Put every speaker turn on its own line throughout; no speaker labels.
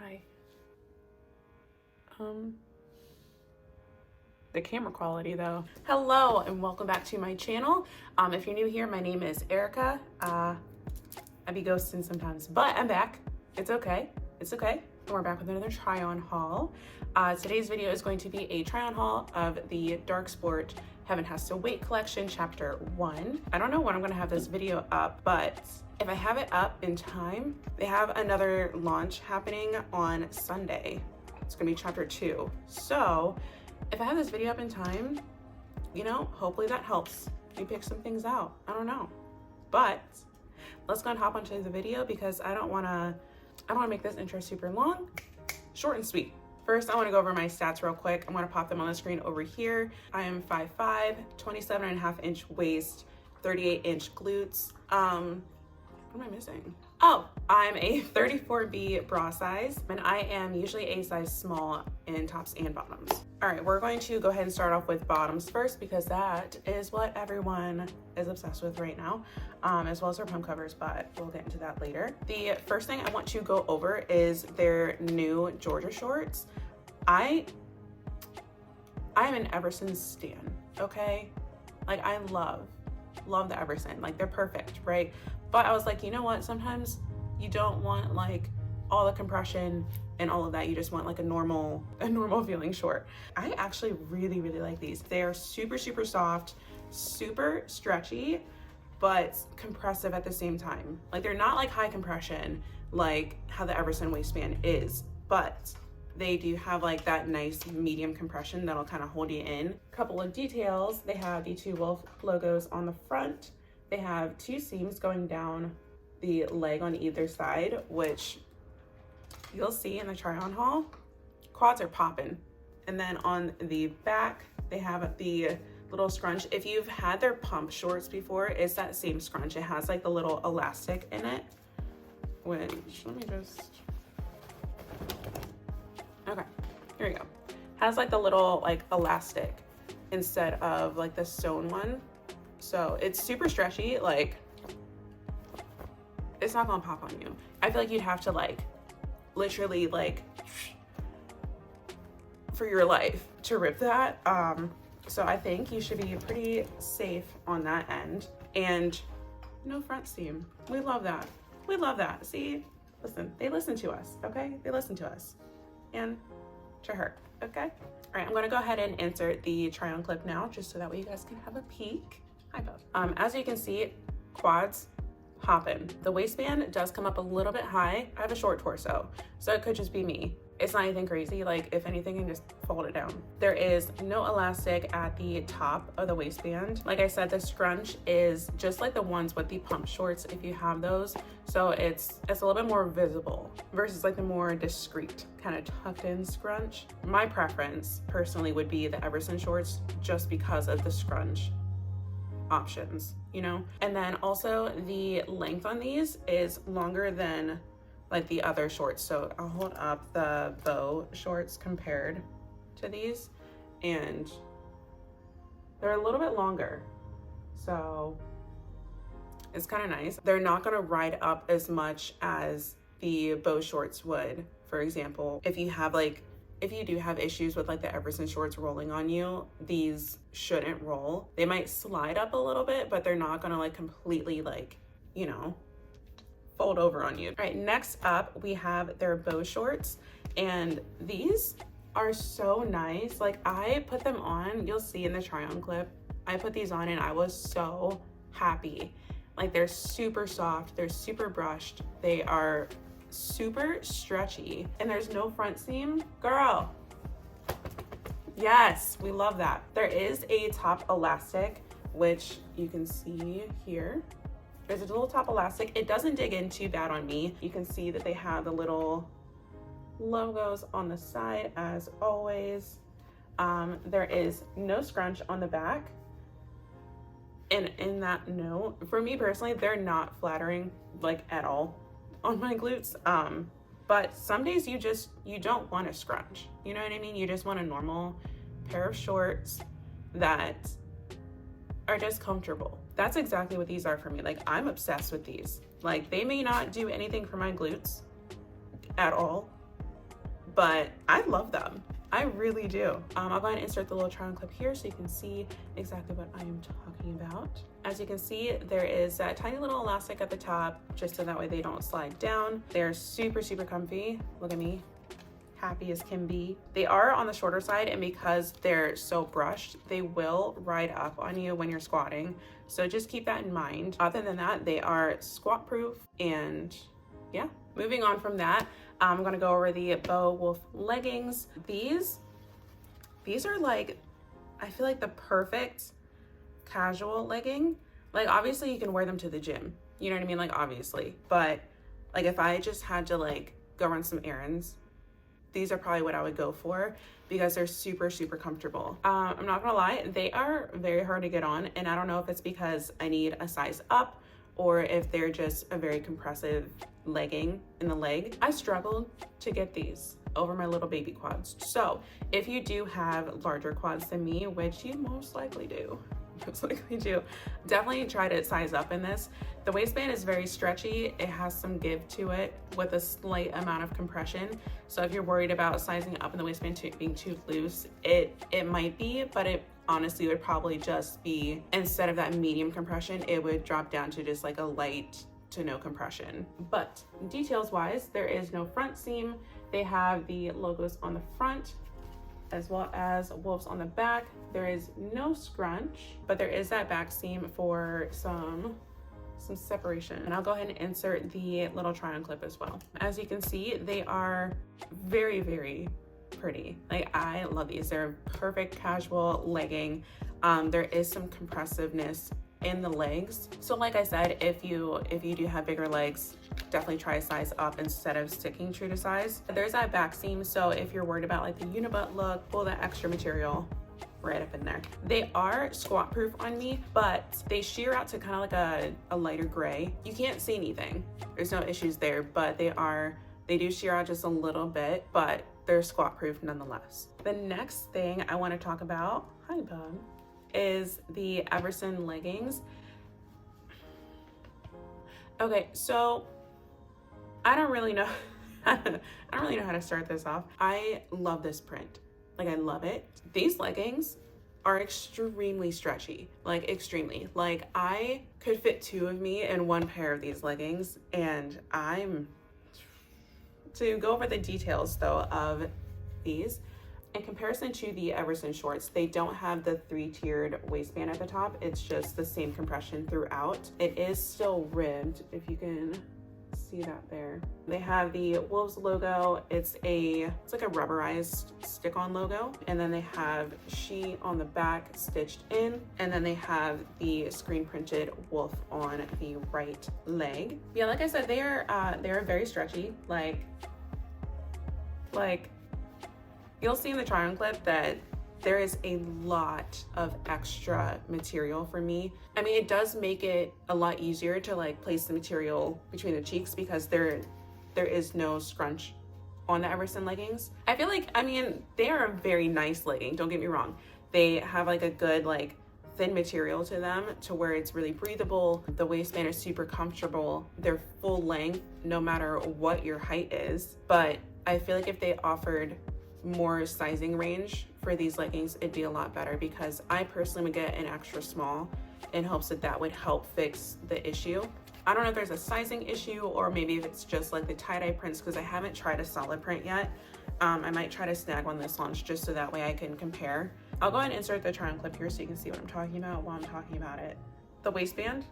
Hi. The camera quality though. Hello and welcome back to my channel. If you're new here, my name is Erica. I be ghosting sometimes, but I'm back. It's okay. It's okay. And we're back with another try-on haul. Today's video is going to be a try-on haul of the Darc Sport Heaven Has to Wait collection, chapter 1. I don't know when I'm gonna have this video up, but if I have it up in time, they have another launch happening on Sunday. It's gonna be chapter 2. So if I have this video up in time, you know, hopefully that helps you pick some things out. I don't know, but let's go and hop onto the video because I don't wanna make this intro super long. Short and sweet. First, I wanna go over my stats real quick. I'm gonna pop them on the screen over here. I am 5'5", 27.5-inch waist, 38-inch glutes. What am I missing? Oh, I'm a 34B bra size, and I am usually a size small in tops and bottoms. All right, we're going to go ahead and start off with bottoms first because that is what everyone is obsessed with right now, as well as their pump covers, but we'll get into that later. The first thing I want to go over is their new Georgia shorts. I'm an Everson stan, okay? Like I love the Everson, like they're perfect, right? But I was like, you know what? Sometimes you don't want like all the compression and all of that. You just want like a normal feeling short. I actually really like these. They are super soft, super stretchy, but compressive at the same time. Like they're not like high compression, like how the Everson waistband is, but they do have like that nice medium compression that'll kind of hold you in. A couple of details. They have the 2 wolf logos on the front. They have 2 seams going down the leg on either side, which you'll see in the try-on haul. Quads are popping. And then on the back, they have the little scrunch. If you've had their pump shorts before, it's that same scrunch. It has like the little elastic in it, which, let me just, okay, here we go. Has like the little like elastic instead of like the sewn one. So it's super stretchy, like it's not gonna pop on you. I feel like you'd have to like literally like for your life to rip that. So I think you should be pretty safe on that end. And no front seam. We love that. We love that. See, listen, they listen to us, okay? They listen to us and to her, okay? All right, I'm gonna go ahead and insert the try-on clip now just so that way you guys can have a peek. Hi, Bub. As you can see, quads hopping. The waistband does come up a little bit high. I have a short torso, so it could just be me. It's not anything crazy. Like if anything, you can just fold it down. There is no elastic at the top of the waistband. Like I said, the scrunch is just like the ones with the pump shorts if you have those. So it's a little bit more visible versus like the more discreet kind of tucked in scrunch. My preference personally would be the Everson shorts just because of the scrunch options, you know? And then also the length on these is longer than like the other shorts. So I'll hold up the bow shorts compared to these and they're a little bit longer. So it's kind of nice. They're not gonna ride up as much as the bow shorts would. For example, if you do have issues with like the Everson shorts rolling on you, these shouldn't roll. They might slide up a little bit, but they're not gonna like completely like, you know, fold over on you. All right, next up we have their bow shorts, and these are so nice. Like I put them on, you'll see in the try-on clip, I put these on and I was so happy. Like they're super soft, they're super brushed, they are super stretchy, and there's no front seam. Girl, yes, we love that. There is a top elastic, which you can see here. There's a little top elastic. It doesn't dig in too bad on me. You can see that they have the little logos on the side as always. There is no scrunch on the back. And in that note, for me personally, they're not flattering like at all on my glutes. But some days you don't want a scrunch. You know what I mean? You just want a normal pair of shorts that are just comfortable. That's exactly what these are for me. Like I'm obsessed with these. Like they may not do anything for my glutes at all, but I love them. I really do. I'll go ahead and insert the little try on clip here so you can see exactly what I am talking about. As you can see, there is that tiny little elastic at the top, just so that way they don't slide down. They're super, super comfy. Look at me, happy as can be. They are on the shorter side, and because they're so brushed, they will ride up on you when you're squatting. So just keep that in mind. Other than that, they are squat proof, and yeah. Moving on from that, I'm gonna go over the Boa Wolf leggings. These are like, I feel like the perfect casual legging. Like obviously you can wear them to the gym, you know what I mean? Like obviously, but like if I just had to like go run some errands, these are probably what I would go for because they're super, super comfortable. I'm not gonna lie, they are very hard to get on, and I don't know if it's because I need a size up or if they're just a very compressive legging in the leg. I struggled to get these over my little baby quads. So if you do have larger quads than me, which you most likely do, definitely try to size up in this. The waistband is very stretchy. It has some give to it with a slight amount of compression. So if you're worried about sizing up in the waistband being too loose, it might be, but it honestly would probably just be, instead of that medium compression, it would drop down to just like a light to no compression. But details wise, there is no front seam. They have the logos on the front as well as wolves on the back. There is no scrunch, but there is that back seam for some separation. And I'll go ahead and insert the little try on clip as well. As you can see, they are very, very pretty. Like I love these. They're a perfect casual legging. There is some compressiveness in the legs. So like I said, if you do have bigger legs, definitely try a size up instead of sticking true to size. There's that back seam, so if you're worried about like the unibutt look, pull that extra material right up in there. They are squat proof on me, but they shear out to kind of like a lighter gray. You can't see anything. There's no issues there, but they do shear out just a little bit, but they're squat proof nonetheless. The next thing I want to talk about, hi bub, is the Everson leggings. Okay, so I don't really know how to start this off. I love this print. Like I love it. These leggings are extremely stretchy, like extremely. Like I could fit two of me in one pair of these leggings, and to go over the details though of these, in comparison to the Everson shorts, they don't have the 3-tiered waistband at the top. It's just the same compression throughout. It is still ribbed, if you can see that there. They have the Wolves logo. It's like a rubberized stick-on logo. And then they have she on the back stitched in. And then they have the screen printed wolf on the right leg. Yeah, like I said, they are very stretchy. Like you'll see in the try on clip that there is a lot of extra material for me. I mean, it does make it a lot easier to like place the material between the cheeks because there is no scrunch on the Everson leggings. I feel like, I mean, they are a very nice legging, don't get me wrong. They have like a good like thin material to them to where it's really breathable. The waistband is super comfortable. They're full length no matter what your height is. But I feel like if they offered more sizing range for these leggings, it'd be a lot better, because I personally would get an extra small in hopes that would help fix the issue. I don't know if there's a sizing issue or maybe if it's just like the tie-dye prints, because I haven't tried a solid print yet. I might try to snag one this launch just so that way I can compare. I'll go ahead and insert the try on clip here so you can see what I'm talking about while I'm talking about it. The waistband,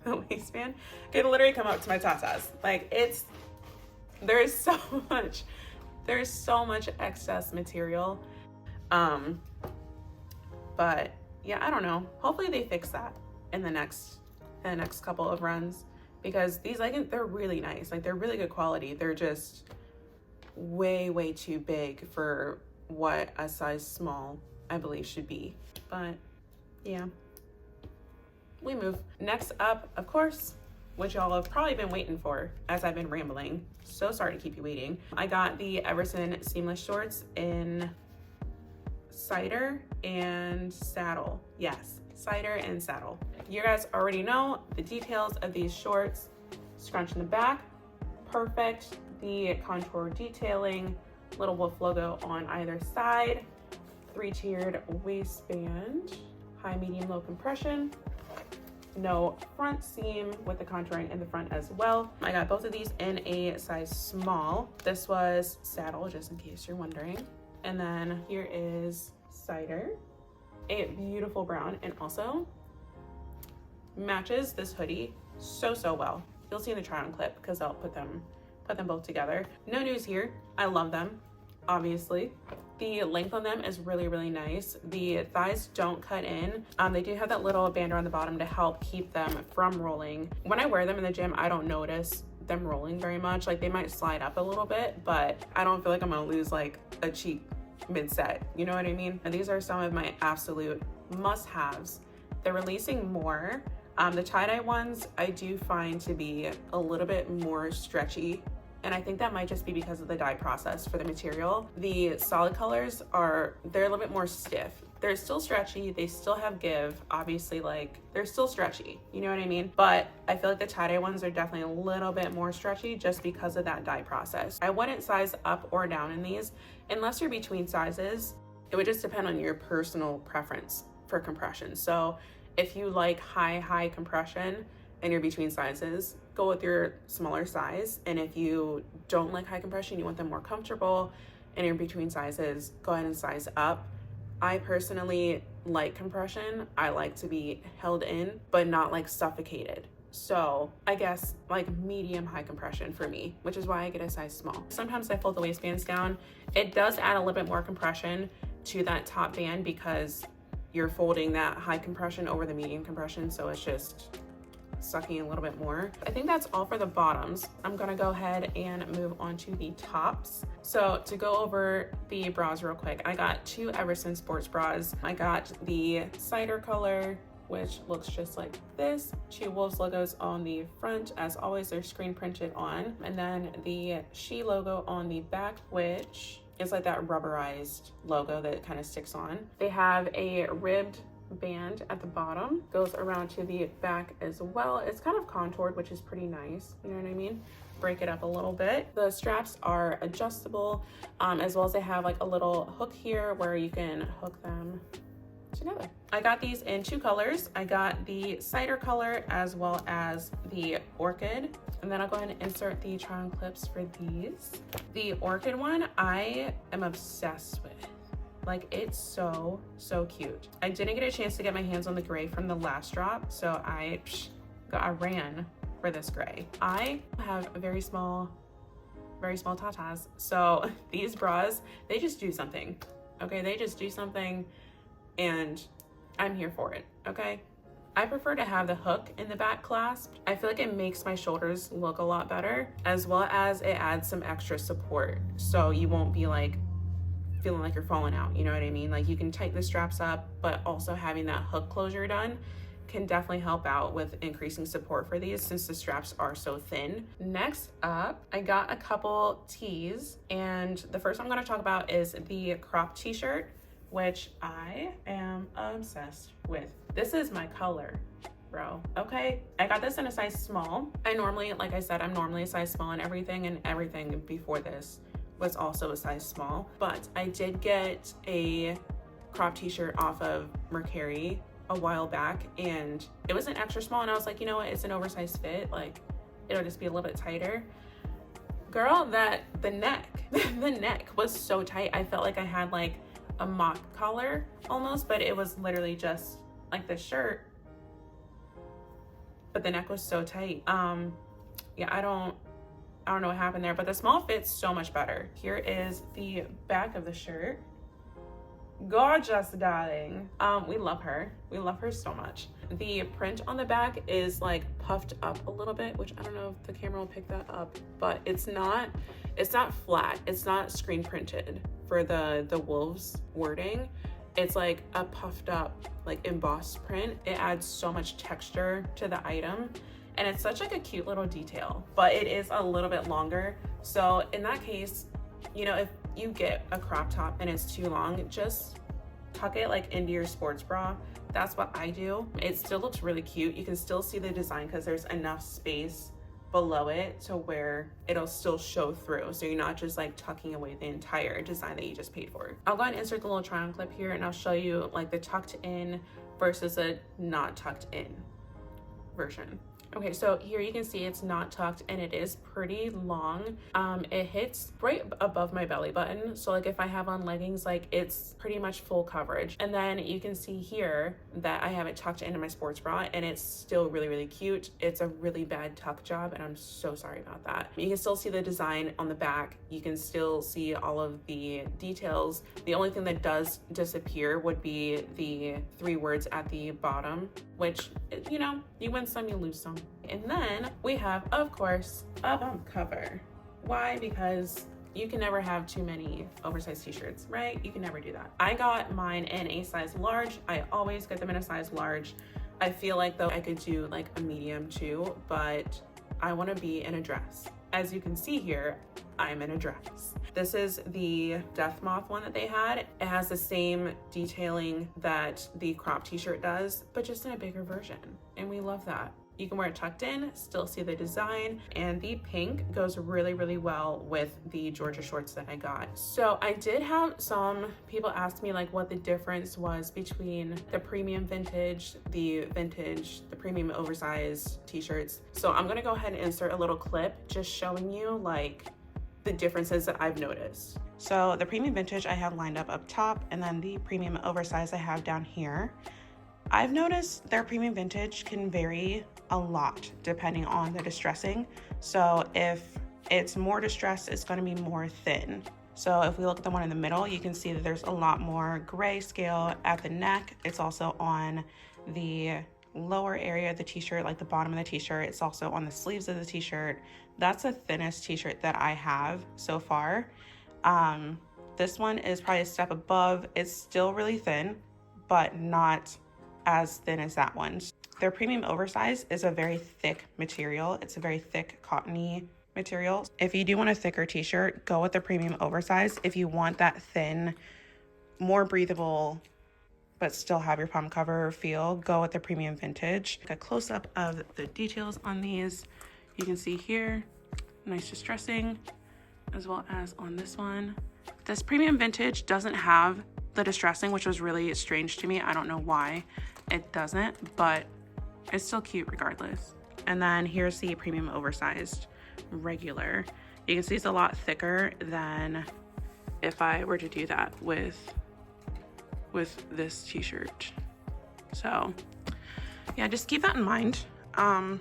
the waistband can literally come up to my tatas. Like there's so much excess material. But yeah, I don't know. Hopefully they fix that in the next couple of runs, because these leggings, they're really nice. Like they're really good quality. They're just way too big for what a size small I believe should be. But yeah, we move. Next up, of course, which y'all have probably been waiting for as I've been rambling. So sorry to keep you waiting. I got the Everson seamless shorts in cider and saddle. Yes, cider and saddle. You guys already know the details of these shorts. Scrunch in the back, perfect. The contour detailing, little wolf logo on either side, 3-tiered waistband, high, medium, low compression, no front seam with the contouring in the front as well. I got both of these in a size small. This was saddle, just in case you're wondering. And then here is cider, a beautiful brown, and also matches this hoodie so well. You'll see in the try on clip because I'll put them both together. No news here. I love them, obviously. The length on them is really nice. The thighs don't cut in. They do have that little band around the bottom to help keep them from rolling. When I wear them in the gym, I don't notice them rolling very much. Like, they might slide up a little bit, but I don't feel like I'm gonna lose like a cheek mid-set. You know what I mean? And these are some of my absolute must-haves. They're releasing more. The tie-dye ones I do find to be a little bit more stretchy, and I think that might just be because of the dye process for the material. The solid colors they're a little bit more stiff. They're still stretchy, they still have give, obviously, like, they're still stretchy, you know what I mean? But I feel like the tie-dye ones are definitely a little bit more stretchy just because of that dye process. I wouldn't size up or down in these unless you're between sizes. It would just depend on your personal preference for compression. So if you like high compression and you're between sizes, go with your smaller size. And if you don't like high compression, you want them more comfortable and you're between sizes, go ahead and size up. I personally like compression. I like to be held in, but not like suffocated. So I guess like medium high compression for me, which is why I get a size small. Sometimes I fold the waistbands down. It does add a little bit more compression to that top band because you're folding that high compression over the medium compression, so it's just sucking a little bit more. I think that's all for the bottoms. I'm gonna go ahead and move on to the tops. So to go over the bras real quick, I got two Everson sports bras. I got the cider color, which looks just like this. Two Wolves logos on the front. As always, they're screen printed on. And then the She logo on the back, which is like that rubberized logo that kind of sticks on. They have a ribbed band at the bottom, goes around to the back as well. It's kind of contoured, which is pretty nice, you know what I mean? Break it up a little bit. The straps are adjustable, as well as they have like a little hook here where you can hook them together. I got these in two colors. I got the cider color as well as the orchid. And then I'll go ahead and insert the try-on clips for these. The orchid one, I am obsessed with. Like, it's so cute. I didn't get a chance to get my hands on the gray from the last drop, so I ran for this gray. I have very small tatas, so these bras, they just do something, okay? They just do something, and I'm here for it, okay? I prefer to have the hook in the back clasped. I feel like it makes my shoulders look a lot better, as well as it adds some extra support, so you won't be like feeling like you're falling out, you know what I mean? Like, you can tighten the straps up, but also having that hook closure done can definitely help out with increasing support for these since the straps are so thin. Next up, I got a couple tees, and the first one I'm gonna talk about is the crop t-shirt, which I am obsessed with. This is my color, bro, okay? I got this in a size small. I normally, like I said, I'm normally a size small in everything, and everything before this was also a size small, but I did get a crop t-shirt off of Mercari a while back, and it was an extra small, and I was like, you know what, it's an oversized fit, like it'll just be a little bit tighter. Girl, the neck the neck was so tight. I felt like I had like a mock collar almost, but it was literally just like the shirt, but the neck was so tight. Yeah, I don't know what happened there, but the small fits so much better. Here is the back of the shirt. Gorgeous, darling. We love her. We love her so much. The print on the back is like puffed up a little bit, which I don't know if the camera will pick that up, but it's not flat. It's not screen printed for the Wolves wording. It's like a puffed up, like embossed print. It adds so much texture to the item. And it's such like a cute little detail, but it is a little bit longer. So in that case, you know, if you get a crop top and it's too long, just tuck it like into your sports bra. That's what I do. It still looks really cute. You can still see the design because there's enough space below it to where it'll still show through. So you're not just like tucking away the entire design that you just paid for. I'll go ahead and insert the little try on clip here, and I'll show you like the tucked in versus a not tucked in version. Okay, so here you can see it's not tucked and it is pretty long. It hits right above my belly button. So like if I have on leggings, like it's pretty much full coverage. And then you can see here that I have it tucked into my sports bra and it's still really, really cute. It's a really bad tuck job and I'm so sorry about that. You can still see the design on the back. You can still see all of the details. The only thing that does disappear would be the 3 words at the bottom, which, you know, you win some, you lose some. And then we have, of course, a bump cover. Why? Because you can never have too many oversized t-shirts, right? You can never do that. I got mine in a size large. I always get them in a size large. I feel like though I could do like a medium too, but I want to be in a dress. As you can see here, I'm in a dress. This is the Death Moth one that they had. It has the same detailing that the crop t-shirt does, but just in a bigger version. And we love that. You can wear it tucked in, still see the design, and the pink goes really, really well with the Georgia shorts that I got. So I did have some people ask me like what the difference was between the premium vintage, the premium oversized t-shirts. So I'm gonna go ahead and insert a little clip just showing you like the differences that I've noticed. So the premium vintage I have lined up top, and then the premium oversized I have down here. I've noticed their premium vintage can vary a lot depending on the distressing. So if it's more distressed, it's going to be more thin. So if we look at the one in the middle, you can see that there's a lot more gray scale at the neck. It's also on the lower area of the t-shirt, like the bottom of the t-shirt. It's also on the sleeves of the t-shirt. That's the thinnest t-shirt that I have so far. This one is probably a step above. It's still really thin, but not as thin as that one. Their premium oversize is a very thick material. It's a very thick cottony material. If you do want a thicker t-shirt, go with the premium oversize. If you want that thin, more breathable, but still have your palm cover feel, go with the premium vintage. A close-up of the details on these. You can see here, nice distressing, as well as on this one. This premium vintage doesn't have the distressing, which was really strange to me. I don't know why it doesn't, but it's still cute regardless. And then here's the premium oversized regular. You can see it's a lot thicker than if I were to do that with this t-shirt. So yeah, just keep that in mind. Pardon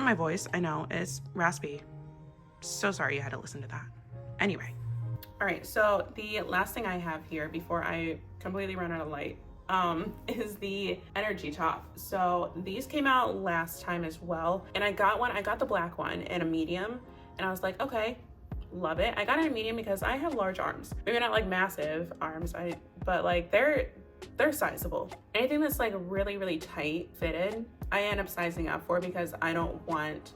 my voice, I know it's raspy. So sorry you had to listen to that. Anyway, all right, so the last thing I have here before I completely run out of light is the energy top. So these came out last time as well, and I got the black one in a medium, and I was like, okay, love it. I got it in a medium because I have large arms, maybe not like massive arms, but like they're sizable. Anything that's like really, really tight fitted, I end up sizing up for because I don't want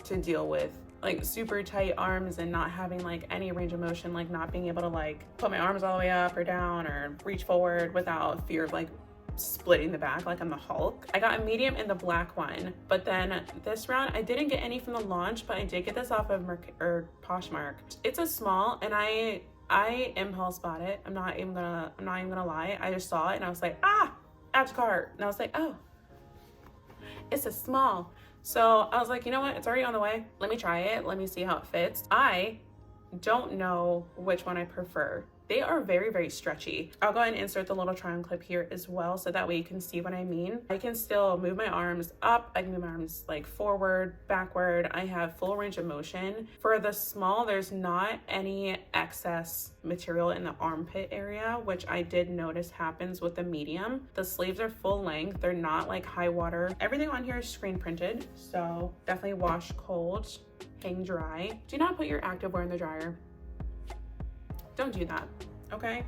to deal with like super tight arms and not having like any range of motion, like not being able to like put my arms all the way up or down or reach forward without fear of like splitting the back like I'm the Hulk. I got a medium in the black one, but then this round I didn't get any from the launch, but I did get this off of Poshmark. It's a small, and I impulse bought it. I'm not even gonna lie. I just saw it and I was like, add to cart, and I was like, oh, it's a small. So I was like, you know what? It's already on the way. Let me try it. Let me see how it fits. I don't know which one I prefer. They are very, very stretchy. I'll go ahead and insert the little try-on clip here as well, so that way you can see what I mean. I can still move my arms up. I can move my arms like forward, backward. I have full range of motion. For the small, there's not any excess material in the armpit area, which I did notice happens with the medium. The sleeves are full length. They're not like high water. Everything on here is screen printed, so definitely wash cold, hang dry. Do not put your activewear in the dryer. Don't do that, okay?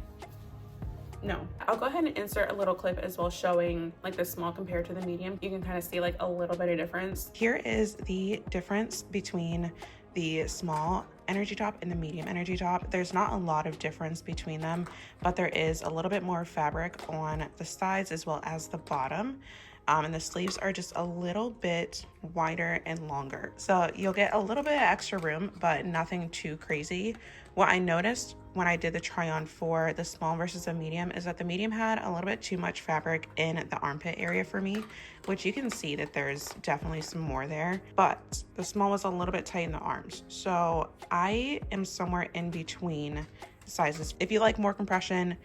No. I'll go ahead and insert a little clip as well showing like the small compared to the medium. You can kind of see like a little bit of difference. Here is the difference between the small energy top and the medium energy top. There's not a lot of difference between them, but there is a little bit more fabric on the sides as well as the bottom. and the sleeves are just a little bit wider and longer. So you'll get a little bit of extra room, but nothing too crazy. What I noticed when I did the try on for the small versus the medium is that the medium had a little bit too much fabric in the armpit area for me, which you can see that there's definitely some more there, but the small was a little bit tight in the arms. So I am somewhere in between sizes. If you like more compression,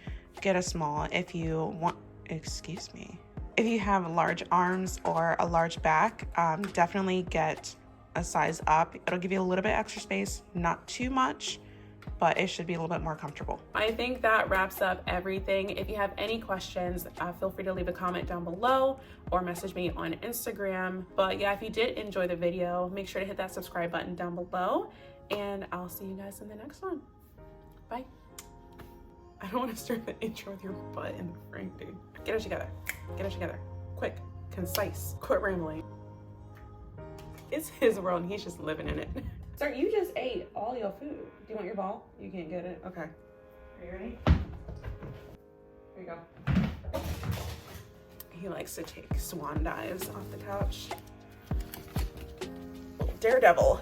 get a small. If you want, excuse me, if you have large arms or a large back, definitely get a size up. It'll give you a little bit extra space, not too much, but it should be a little bit more comfortable. I think that wraps up everything. If you have any questions, feel free to leave a comment down below or message me on Instagram. But yeah, if you did enjoy the video, make sure to hit that subscribe button down below, and I'll see you guys in the next one. Bye. I don't want to start the intro with your butt in the frame, dude. Get it together. Get it together. Quick, concise, quit rambling. It's his world and he's just living in it. Sir, you just ate all your food. Do you want your ball? You can't get it? Okay. Are you ready? Here you go. He likes to take swan dives off the couch. Daredevil.